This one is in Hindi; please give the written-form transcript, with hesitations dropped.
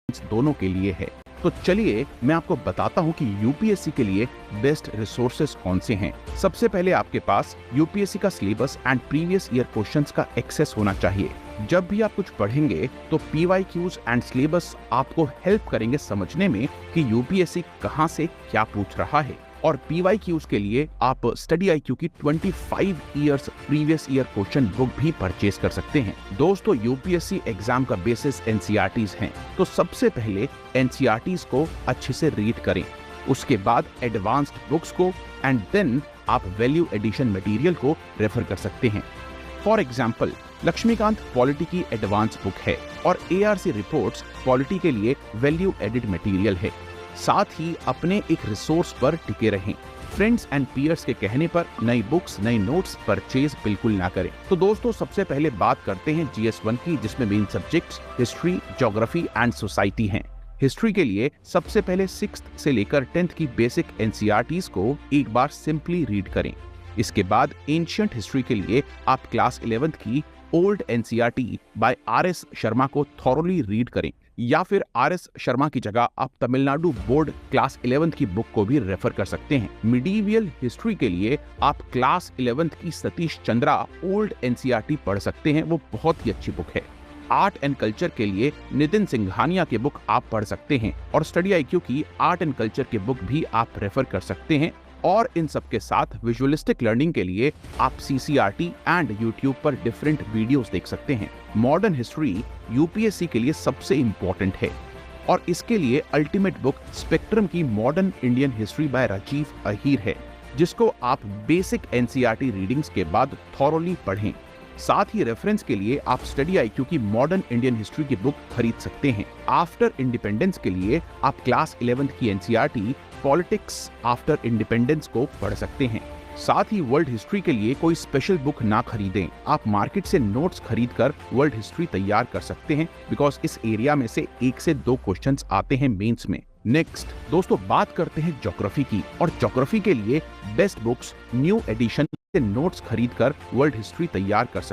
दोनों के लिए है। तो चलिए मैं आपको बताता हूं कि यूपीएससी के लिए बेस्ट रिसोर्सेज कौन से हैं। सबसे पहले आपके पास यूपीएससी का syllabus and previous year questions का एक्सेस होना चाहिए। जब भी आप कुछ पढ़ेंगे तो पीवाईक्यूज एंड सिलेबस आपको हेल्प करेंगे समझने में कि यूपीएससी कहां से क्या पूछ रहा है। और पीवाईक्यूज के लिए आप स्टडी आईक्यू की 25 years previous year question book भी परचेज कर सकते हैं। दोस्तों, यूपीएससी एग्जाम का बेसिस एनसीईआरटीज हैं, तो सबसे पहले एनसीईआरटीज को अच्छे से रीड करें, उसके बाद एडवांस्ड बुक्स को एंड देन आप वैल्यू एडिशन मटेरियल को रेफर कर सकते हैं। फॉर एग्जाम्पल, लक्ष्मीकांत पॉलिटी की एडवांस बुक है और एआरसी रिपोर्ट्स पॉलिटी के लिए वैल्यू एडिड मटेरियल है। साथ ही अपने एक रिसोर्स पर टिके रहें। फ्रेंड्स एंड पीयर्स के कहने पर नई बुक्स, नई नोट्स परचेज बिल्कुल ना करें। तो दोस्तों, सबसे पहले बात करते हैं GS1 की, जिसमें main subjects history, geography and society हैं। हिस्ट्री के लिए सबसे पहले 6th से लेकर 10th की बेसिक एनसीईआरटीज को एक बार सिंपली रीड करें। इसके बाद एंशिएंट हिस्ट्री के लिए आप क्लास 11th की old NCERT by RS Sharma को थॉरोली रीड करें, या फिर RS शर्मा की जगह आप तमिलनाडु बोर्ड क्लास 11th की बुक को भी रेफर कर सकते हैं। मिडीवियल हिस्ट्री के लिए आप क्लास 11th की सतीश चंद्रा ओल्ड एनसीईआरटी पढ़ सकते हैं, वो बहुत ही अच्छी बुक है। आर्ट एंड कल्चर के लिए नितिन सिंघानिया की बुक आप पढ़ सकते हैं और स्टडी आईक्यू की आर्ट एंड कल्चर की बुक भी आप रेफर कर सकते हैं। और इन सब के साथ विजुअलिस्टिक लर्निंग के लिए आप CCRT एंड YouTube पर डिफरेंट वीडियोस देख सकते हैं। मॉडर्न हिस्ट्री यूपीएससी के लिए सबसे इंपॉर्टेंट है और इसके लिए अल्टीमेट बुक स्पेक्ट्रम की modern Indian history by Rajiv Ahir है, जिसको आप बेसिक एनसीईआरटी रीडिंग्स के बाद थॉरोली पढ़ें। साथ ही रेफरेंस के लिए आप स्टडी आईक्यू की मॉडर्न इंडियन हिस्ट्री की बुक खरीद सकते हैं। आफ्टर इंडिपेंडेंस के लिए आप क्लास 11th की एनसीईआरटी पॉलिटिक्स आफ्टर इंडिपेंडेंस को पढ़ सकते हैं। साथ ही वर्ल्ड हिस्ट्री के लिए कोई स्पेशल बुक ना खरीदें, आप मार्केट से नोट्स खरीदकर वर्ल्ड हिस्ट्री तैयार कर सकते हैं, बिकॉज इस एरिया में से 1 से 2 क्वेश्चंस आते हैं मेंस में। नेक्स्ट दोस्तों, बात करते हैं ज्योग्राफी की, और ज्योग्राफी के लिए बेस्ट बुक्स न्यू एडिशन से नोट्स खरीदकर वर्ल्ड हिस्ट्री तैयार कर सकते हैं।